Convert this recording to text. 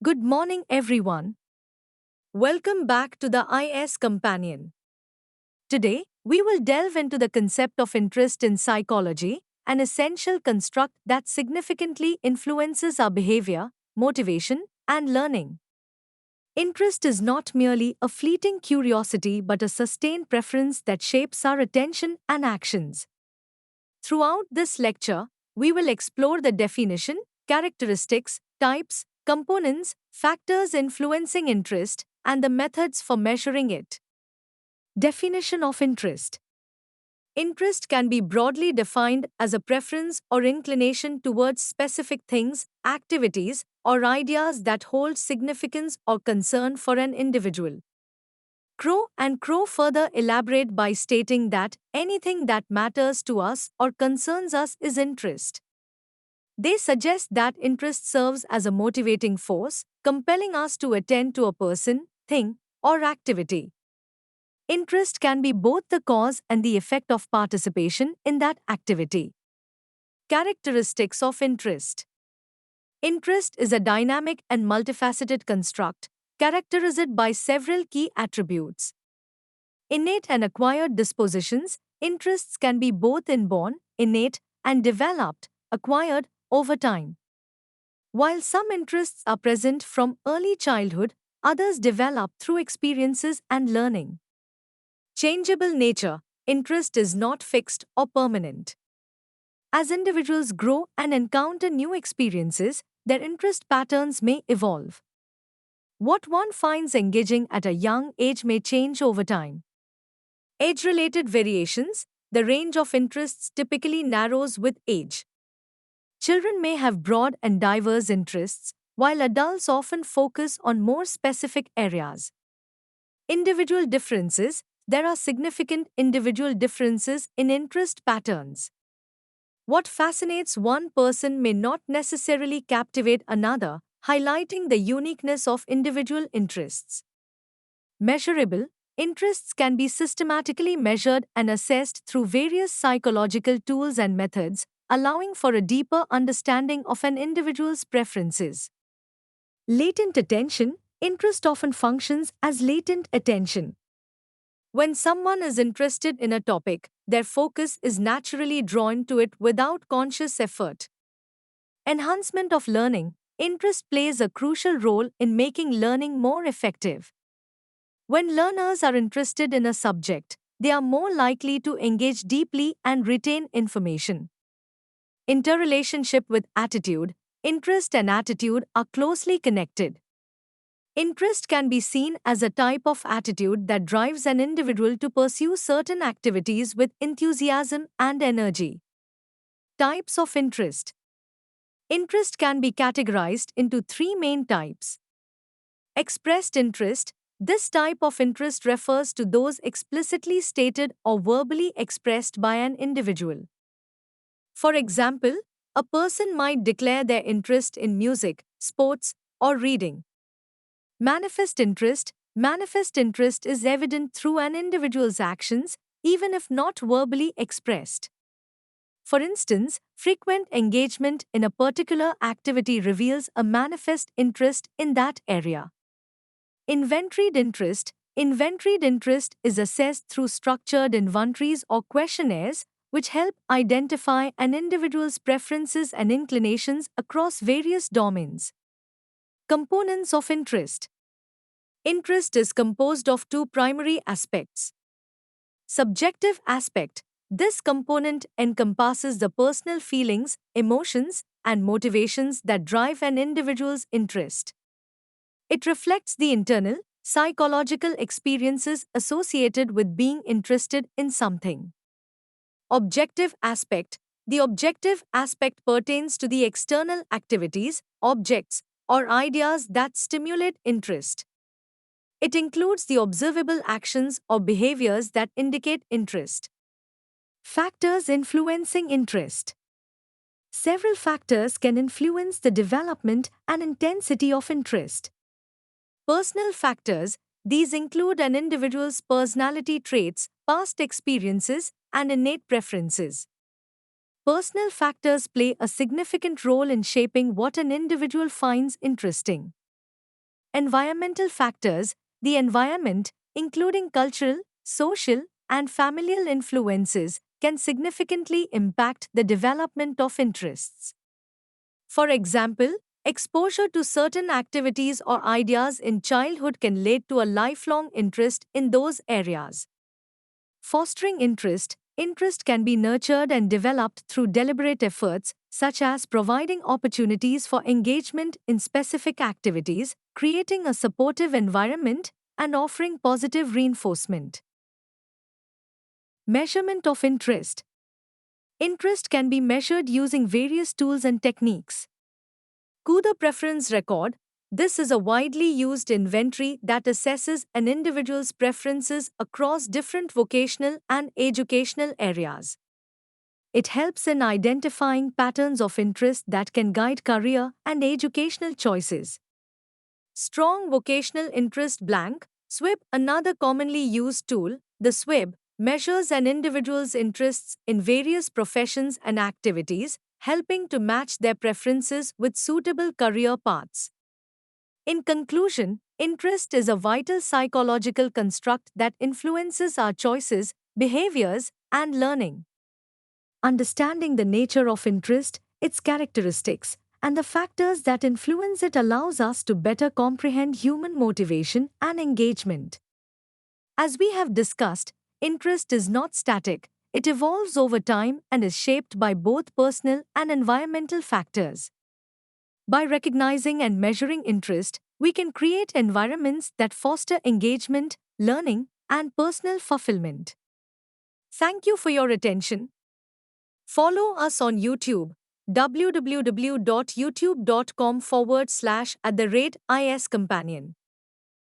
Good morning, everyone. Welcome back to the IS Companion. Today, we will delve into the concept of interest in psychology, an essential construct that significantly influences our behavior, motivation, and learning. Interest is not merely a fleeting curiosity but a sustained preference that shapes our attention and actions. Throughout this lecture, we will explore the definition, characteristics, types, components, factors influencing interest, and the methods for measuring it. Definition of interest. Interest can be broadly defined as a preference or inclination towards specific things, activities, or ideas that hold significance or concern for an individual. Crow further elaborate by stating that anything that matters to us or concerns us is interest. They suggest that interest serves as a motivating force, compelling us to attend to a person, thing, or activity. Interest can be both the cause and the effect of participation in that activity. Characteristics of interest. Interest is a dynamic and multifaceted construct, characterized by several key attributes. Innate and acquired dispositions. Interests can be both inborn, innate, and developed, acquired, over time. While some interests are present from early childhood, others develop through experiences and learning. Changeable nature. Interest is not fixed or permanent. As individuals grow and encounter new experiences, their interest patterns may evolve. What one finds engaging at a young age may change over time. Age-related variations. The range of interests typically narrows with age. Children may have broad and diverse interests, while adults often focus on more specific areas. Individual differences. There are significant individual differences in interest patterns. What fascinates one person may not necessarily captivate another, highlighting the uniqueness of individual interests. Measurable. Interests can be systematically measured and assessed through various psychological tools and methods, allowing for a deeper understanding of an individual's preferences. Latent attention. Interest often functions as latent attention. When someone is interested in a topic, their focus is naturally drawn to it without conscious effort. Enhancement of learning. Interest plays a crucial role in making learning more effective. When learners are interested in a subject, they are more likely to engage deeply and retain information. Interrelationship with attitude. Interest and attitude are closely connected. Interest can be seen as a type of attitude that drives an individual to pursue certain activities with enthusiasm and energy. Types of interest. Interest can be categorized into three main types. Expressed interest. This type of interest refers to those explicitly stated or verbally expressed by an individual. For example, a person might declare their interest in music, sports, or reading. Manifest interest. Manifest interest is evident through an individual's actions, even if not verbally expressed. For instance, frequent engagement in a particular activity reveals a manifest interest in that area. Inventoried interest. Inventoried interest is assessed through structured inventories or questionnaires, which help identify an individual's preferences and inclinations across various domains. Components of interest. Interest is composed of two primary aspects. Subjective aspect. This component encompasses the personal feelings, emotions, and motivations that drive an individual's interest. It reflects the internal, psychological experiences associated with being interested in something. Objective aspect. The objective aspect pertains to the external activities, objects, or ideas that stimulate interest. It includes the observable actions or behaviors that indicate interest. Factors influencing interest. Several factors can influence the development and intensity of interest. Personal factors. These include an individual's personality traits, past experiences, and innate preferences. Personal factors play a significant role in shaping what an individual finds interesting. Environmental factors. The environment, including cultural, social, and familial influences, can significantly impact the development of interests. For example, exposure to certain activities or ideas in childhood can lead to a lifelong interest in those areas. Fostering interest can be nurtured and developed through deliberate efforts, such as providing opportunities for engagement in specific activities, creating a supportive environment, and offering positive reinforcement. Measurement of interest. Interest can be measured using various tools and techniques. Kuda Preference Record. This is a widely used inventory that assesses an individual's preferences across different vocational and educational areas. It helps in identifying patterns of interest that can guide career and educational choices. Strong Vocational Interest Blank. SWIB. Another commonly used tool, the SWIB, measures an individual's interests in various professions and activities, helping to match their preferences with suitable career paths. In conclusion, interest is a vital psychological construct that influences our choices, behaviors, and learning. Understanding the nature of interest, its characteristics, and the factors that influence it allows us to better comprehend human motivation and engagement. As we have discussed, interest is not static, it evolves over time and is shaped by both personal and environmental factors. By recognizing and measuring interest, we can create environments that foster engagement, learning, and personal fulfillment. Thank you for your attention. Follow us on YouTube, www.youtube.com/iscompanion.